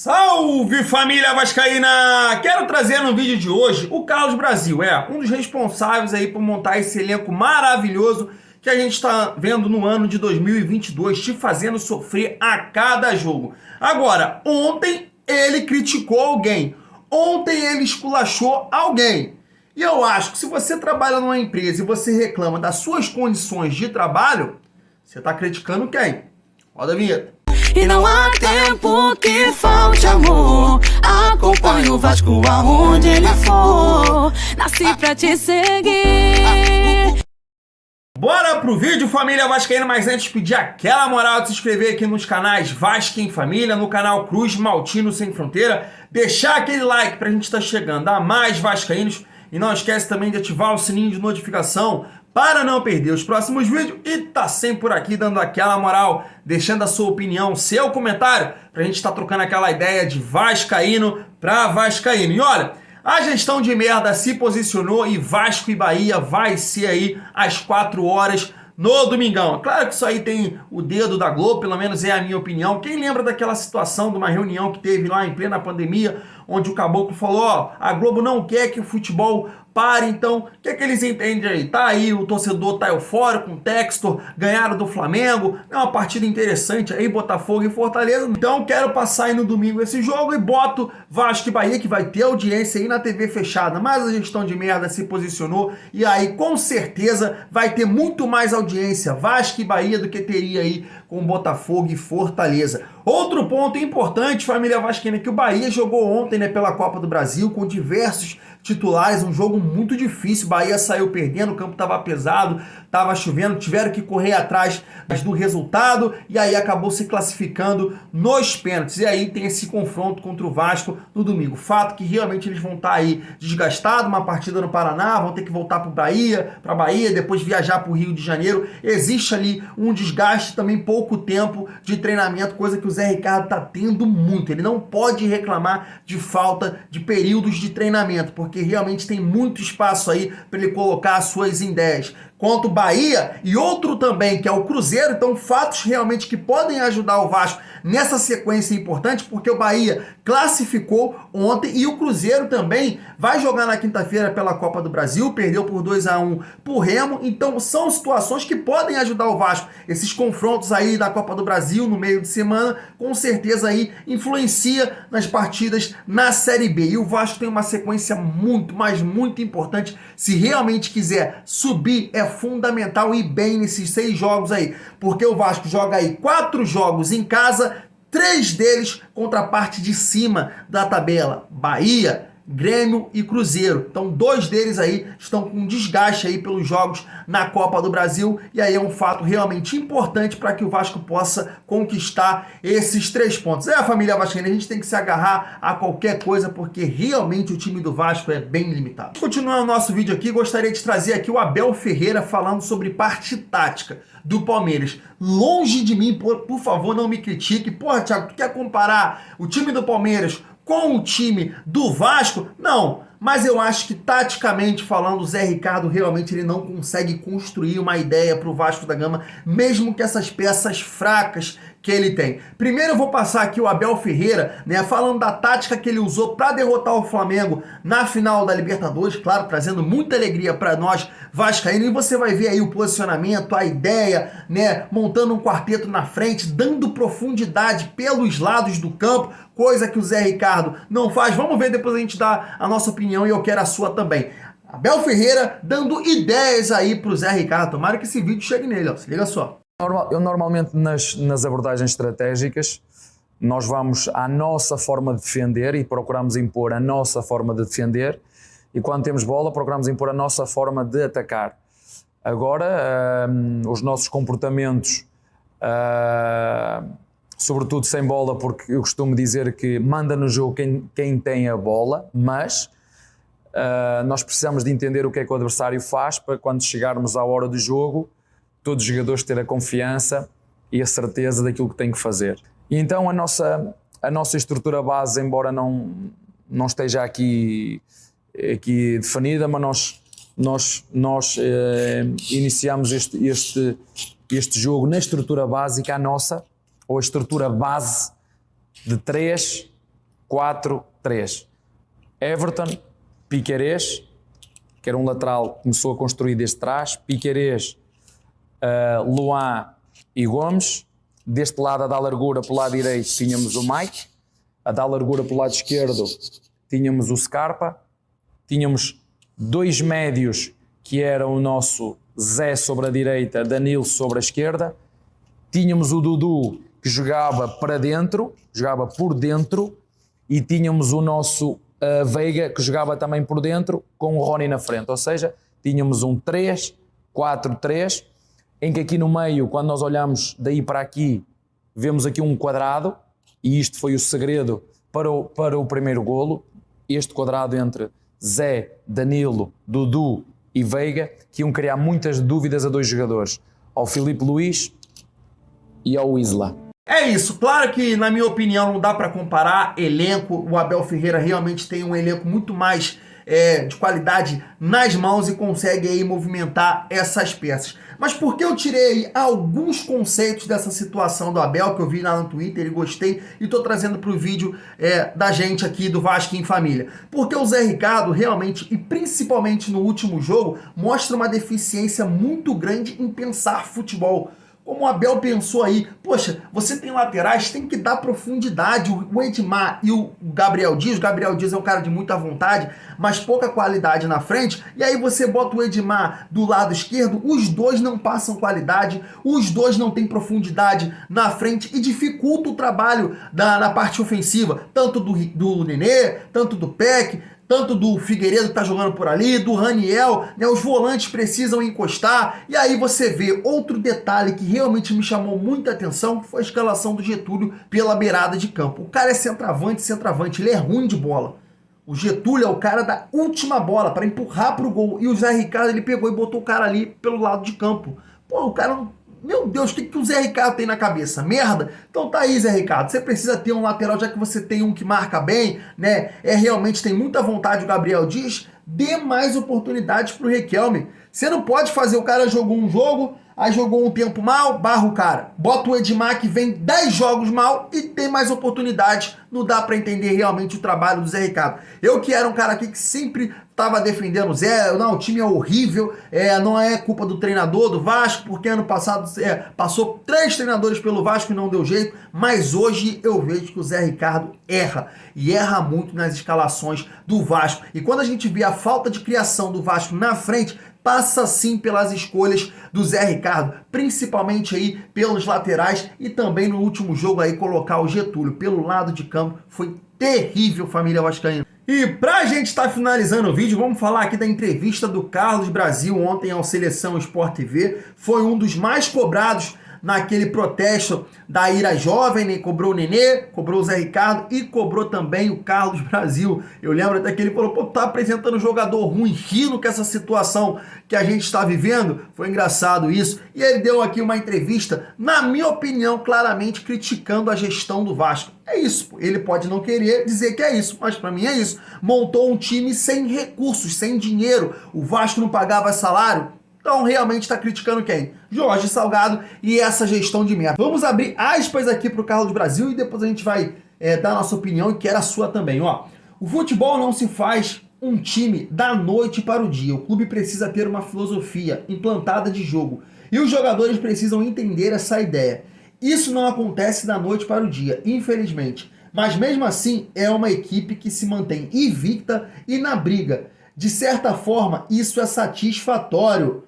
Salve família vascaína! Quero trazer no vídeo de hoje o Carlos Brasil, um dos responsáveis aí por montar esse elenco maravilhoso que a gente está vendo no ano de 2022, te fazendo sofrer a cada jogo. Agora, ontem ele criticou alguém, ontem ele esculachou alguém. E eu acho que se você trabalha numa empresa e você reclama das suas condições de trabalho, você está criticando quem? Roda a vinheta. E não há tempo que falte amor. Acompanhe o Vasco aonde ele for. Nasci pra te seguir. Bora pro vídeo, família vascaína, mas antes pedir aquela moral de se inscrever aqui nos canais Vasco em Família, no canal Cruz Maltino Sem Fronteira, deixar aquele like pra gente estar chegando a mais vascaínos e não esquece também de ativar o sininho de notificação para não perder os próximos vídeos e tá sempre por aqui dando aquela moral, deixando a sua opinião, seu comentário, pra gente estar trocando aquela ideia de vascaíno pra vascaíno. E olha, a gestão de merda se posicionou e Vasco e Bahia vai ser aí às 4 horas no domingão. Claro que isso aí tem o dedo da Globo, pelo menos é a minha opinião. Quem lembra daquela situação de uma reunião que teve lá em plena pandemia, onde o Caboclo falou, a Globo não quer que o futebol pare, então, o que é que eles entendem aí? Tá aí, o torcedor tá eufórico, com o Textor, ganharam do Flamengo, é uma partida interessante aí, Botafogo e Fortaleza, então quero passar aí no domingo esse jogo e boto Vasco e Bahia, que vai ter audiência aí na TV fechada, mas a gestão de merda se posicionou e aí com certeza vai ter muito mais audiência Vasco e Bahia do que teria aí com Botafogo e Fortaleza. Outro ponto importante, família vascaína, que o Bahia jogou ontem, pela Copa do Brasil, com diversos titulares, um jogo muito difícil, Bahia saiu perdendo, o campo estava pesado, estava chovendo, tiveram que correr atrás do resultado e aí acabou se classificando nos pênaltis. E aí tem esse confronto contra o Vasco no domingo. Fato que realmente eles vão estar aí desgastados, uma partida no Paraná, vão ter que voltar para Bahia, depois viajar para o Rio de Janeiro. Existe ali um desgaste, também pouco tempo de treinamento, coisa que o Zé Ricardo está tendo muito. Ele não pode reclamar de falta de períodos de treinamento, porque realmente tem muito espaço aí para ele colocar as suas ideias. Quanto o Bahia e outro também, que é o Cruzeiro, então fatos realmente que podem ajudar o Vasco nessa sequência importante, porque o Bahia classificou ontem e o Cruzeiro também vai jogar na quinta-feira pela Copa do Brasil, perdeu por 2-1 pro Remo, então são situações que podem ajudar o Vasco. Esses confrontos aí da Copa do Brasil no meio de semana, com certeza aí influencia nas partidas na Série B. E o Vasco tem uma sequência muito, mas muito importante. Se realmente quiser subir, é fundamental ir bem nesses 6 jogos aí, porque o Vasco joga aí 4 jogos em casa, 3 deles contra a parte de cima da tabela, Bahia, Grêmio e Cruzeiro. Então 2 deles aí estão com desgaste aí pelos jogos na Copa do Brasil e aí é um fato realmente importante para que o Vasco possa conquistar esses 3 pontos. Família vascaína, a gente tem que se agarrar a qualquer coisa porque realmente o time do Vasco é bem limitado. Continuando o nosso vídeo aqui, gostaria de trazer aqui o Abel Ferreira falando sobre parte tática do Palmeiras. Longe de mim, por favor, não me critique. Porra, Thiago, tu quer comparar o time do Palmeiras com o time do Vasco? Não, mas eu acho que taticamente falando, o Zé Ricardo realmente ele não consegue construir uma ideia para o Vasco da Gama, mesmo que essas peças fracas que ele tem. Primeiro eu vou passar aqui o Abel Ferreira, falando da tática que ele usou para derrotar o Flamengo na final da Libertadores, claro, trazendo muita alegria para nós vascaínos, e você vai ver aí o posicionamento, a ideia, montando um quarteto na frente, dando profundidade pelos lados do campo, coisa que o Zé Ricardo não faz. Vamos ver, depois a gente dá a nossa opinião e eu quero a sua também. Abel Ferreira dando ideias aí pro Zé Ricardo. Tomara que esse vídeo chegue nele, se liga só. Eu normalmente nas abordagens estratégicas nós vamos à nossa forma de defender e procuramos impor a nossa forma de defender e quando temos bola procuramos impor a nossa forma de atacar. Agora os nossos comportamentos, sobretudo sem bola, porque eu costumo dizer que manda no jogo quem tem a bola, mas nós precisamos de entender o que é que o adversário faz para quando chegarmos à hora do jogo todos os jogadores ter a confiança e a certeza daquilo que têm que fazer. E então a nossa estrutura base, embora não esteja aqui definida, mas nós iniciamos este jogo na estrutura básica, a nossa, ou a estrutura base de 3, 4-3. Everton, Piquerez, que era um lateral que começou a construir desde trás, Piquerez, Luan e Gomes. Deste lado, a dar largura pelo lado direito, tínhamos o Mike. A dar largura pelo lado esquerdo, tínhamos o Scarpa. Tínhamos 2 médios, que era o nosso Zé sobre a direita, Danilo sobre a esquerda. Tínhamos o Dudu, que jogava para dentro, jogava por dentro. E tínhamos o nosso Veiga, que jogava também por dentro, com o Rony na frente. Ou seja, tínhamos um 3-4-3, em que aqui no meio, quando nós olhamos daí para aqui, vemos aqui um quadrado, e isto foi o segredo para o primeiro golo. Este quadrado entre Zé, Danilo, Dudu e Veiga, que iam criar muitas dúvidas a 2 jogadores, ao Filipe Luís e ao Isla. É isso, claro que na minha opinião não dá para comparar elenco, o Abel Ferreira realmente tem um elenco muito mais de qualidade nas mãos e consegue aí movimentar essas peças. Mas por que eu tirei alguns conceitos dessa situação do Abel, que eu vi lá no Twitter e gostei, e tô trazendo pro vídeo da gente aqui do Vasco em Família? Porque o Zé Ricardo realmente, e principalmente no último jogo, mostra uma deficiência muito grande em pensar futebol. Como o Abel pensou aí, poxa, você tem laterais, tem que dar profundidade. O Edmar e o Gabriel Dias é um cara de muita vontade, mas pouca qualidade na frente. E aí você bota o Edmar do lado esquerdo, os dois não passam qualidade, os dois não têm profundidade na frente e dificulta o trabalho na parte ofensiva, tanto do Nenê, tanto do Peck, tanto do Figueiredo que tá jogando por ali, do Raniel, né? Os volantes precisam encostar. E aí você vê outro detalhe que realmente me chamou muita atenção, que foi a escalação do Getúlio pela beirada de campo. O cara é centroavante, ele é ruim de bola. O Getúlio é o cara da última bola para empurrar pro gol. E o Zé Ricardo, ele pegou e botou o cara ali pelo lado de campo. Pô, o cara não... Meu Deus, o que o Zé Ricardo tem na cabeça? Merda? Então tá aí, Zé Ricardo. Você precisa ter um lateral, já que você tem um que marca bem, né? Realmente tem muita vontade o Gabriel Dias. Dê mais oportunidades pro Riquelme. Você não pode fazer, o cara jogou um jogo, aí jogou um tempo mal, barra o cara. Bota o Edmar que vem 10 jogos mal e tem mais oportunidades. Não dá pra entender realmente o trabalho do Zé Ricardo. Eu que era um cara aqui que sempre tava defendendo o Zé, não, o time é horrível, não é culpa do treinador do Vasco, porque ano passado passou 3 treinadores pelo Vasco e não deu jeito, mas hoje eu vejo que o Zé Ricardo erra, e erra muito nas escalações do Vasco. E quando a gente vê a falta de criação do Vasco na frente, passa sim pelas escolhas do Zé Ricardo, principalmente aí pelos laterais e também no último jogo aí colocar o Getúlio pelo lado de campo. Foi terrível, família vascaína. E pra gente estar finalizando o vídeo, vamos falar aqui da entrevista do Carlos Brasil ontem ao Seleção Sport TV. Foi um dos mais cobrados naquele protesto da Ira Jovem, né? Cobrou o Nenê, cobrou o Zé Ricardo e cobrou também o Carlos Brasil. Eu lembro até que ele falou, pô, tá apresentando jogador ruim, rindo com essa situação que a gente está vivendo. Foi engraçado isso. E ele deu aqui uma entrevista, na minha opinião, claramente criticando a gestão do Vasco. É isso, ele pode não querer dizer que é isso, mas pra mim é isso. Montou um time sem recursos, sem dinheiro. O Vasco não pagava salário. Então realmente está criticando quem? Jorge Salgado e essa gestão de merda. Vamos abrir aspas aqui para o Carlos Brasil e depois a gente vai dar a nossa opinião e quer a sua também. Ó, o futebol não se faz um time da noite para o dia. O clube precisa ter uma filosofia implantada de jogo e os jogadores precisam entender essa ideia. Isso não acontece da noite para o dia, infelizmente. Mas mesmo assim é uma equipe que se mantém invicta e na briga. De certa forma, isso é satisfatório.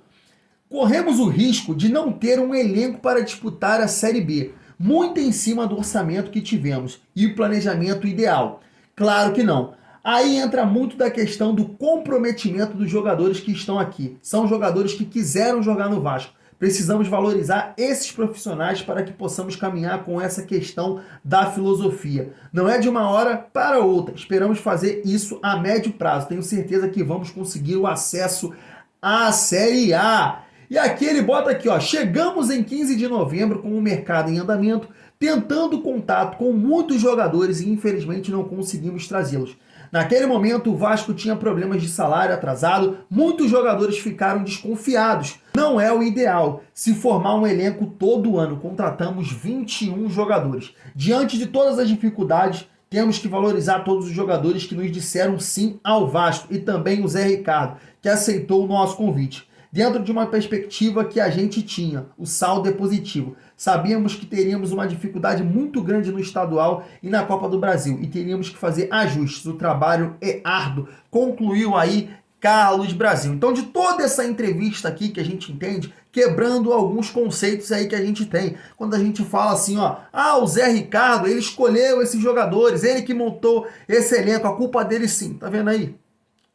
Corremos o risco de não ter um elenco para disputar a Série B, muito em cima do orçamento que tivemos e o planejamento ideal. Claro que não. Aí entra muito da questão do comprometimento dos jogadores que estão aqui. São jogadores que quiseram jogar no Vasco. Precisamos valorizar esses profissionais para que possamos caminhar com essa questão da filosofia. Não é de uma hora para outra. Esperamos fazer isso a médio prazo. Tenho certeza que vamos conseguir o acesso à Série A. E aqui ele bota aqui, ó, chegamos em 15 de novembro com o mercado em andamento, tentando contato com muitos jogadores e infelizmente não conseguimos trazê-los. Naquele momento o Vasco tinha problemas de salário atrasado, muitos jogadores ficaram desconfiados. Não é o ideal se formar um elenco todo ano, contratamos 21 jogadores. Diante de todas as dificuldades, temos que valorizar todos os jogadores que nos disseram sim ao Vasco e também o Zé Ricardo, que aceitou o nosso convite. Dentro de uma perspectiva que a gente tinha, o saldo é positivo. Sabíamos que teríamos uma dificuldade muito grande no estadual e na Copa do Brasil e teríamos que fazer ajustes. O trabalho é árduo. Concluiu aí Carlos Brasil. Então, de toda essa entrevista aqui que a gente entende, quebrando alguns conceitos aí que a gente tem. Quando a gente fala assim, ó, o Zé Ricardo, ele escolheu esses jogadores, ele que montou esse elenco, a culpa dele sim. Tá vendo aí?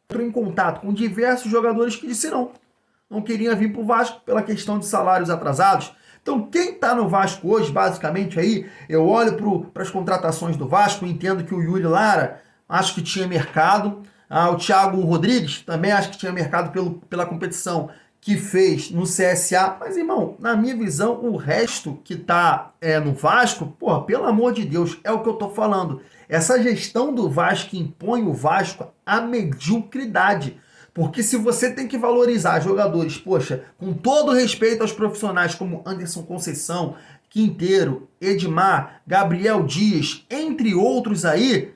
Entrou em contato com diversos jogadores que disseram não queriam vir para o Vasco pela questão de salários atrasados. Então, quem está no Vasco hoje, basicamente aí, eu olho para as contratações do Vasco, entendo que o Yuri Lara, acho que tinha mercado, o Thiago Rodrigues, também acho que tinha mercado pela competição que fez no CSA, mas, irmão, na minha visão, o resto que está no Vasco, porra, pelo amor de Deus, é o que eu tô falando. Essa gestão do Vasco impõe o Vasco à mediocridade. Porque se você tem que valorizar jogadores, poxa, com todo respeito aos profissionais como Anderson Conceição, Quinteiro, Edmar, Gabriel Dias, entre outros aí,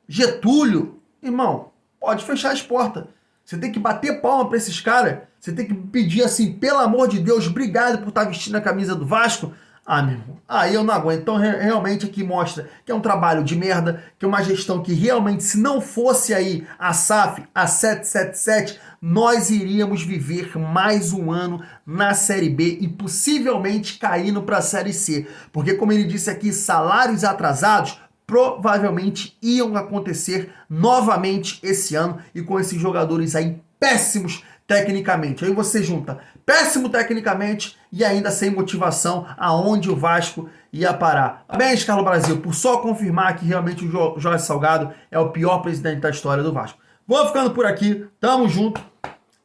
Getúlio, irmão, pode fechar as portas. Você tem que bater palma para esses caras. Você tem que pedir assim, pelo amor de Deus, obrigado por estar vestindo a camisa do Vasco. Meu irmão, aí eu não aguento. Então, realmente aqui mostra que é um trabalho de merda, que é uma gestão que realmente, se não fosse aí a SAF, a 777, nós iríamos viver mais um ano na Série B e possivelmente caindo para a Série C. Porque, como ele disse aqui, salários atrasados provavelmente iam acontecer novamente esse ano e com esses jogadores aí péssimos tecnicamente. Aí você junta péssimo tecnicamente e ainda sem motivação aonde o Vasco ia parar. Parabéns, Carlos Brasil, por só confirmar que realmente o Jorge Salgado é o pior presidente da história do Vasco. Vou ficando por aqui, tamo junto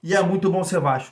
e é muito bom ser Vasco.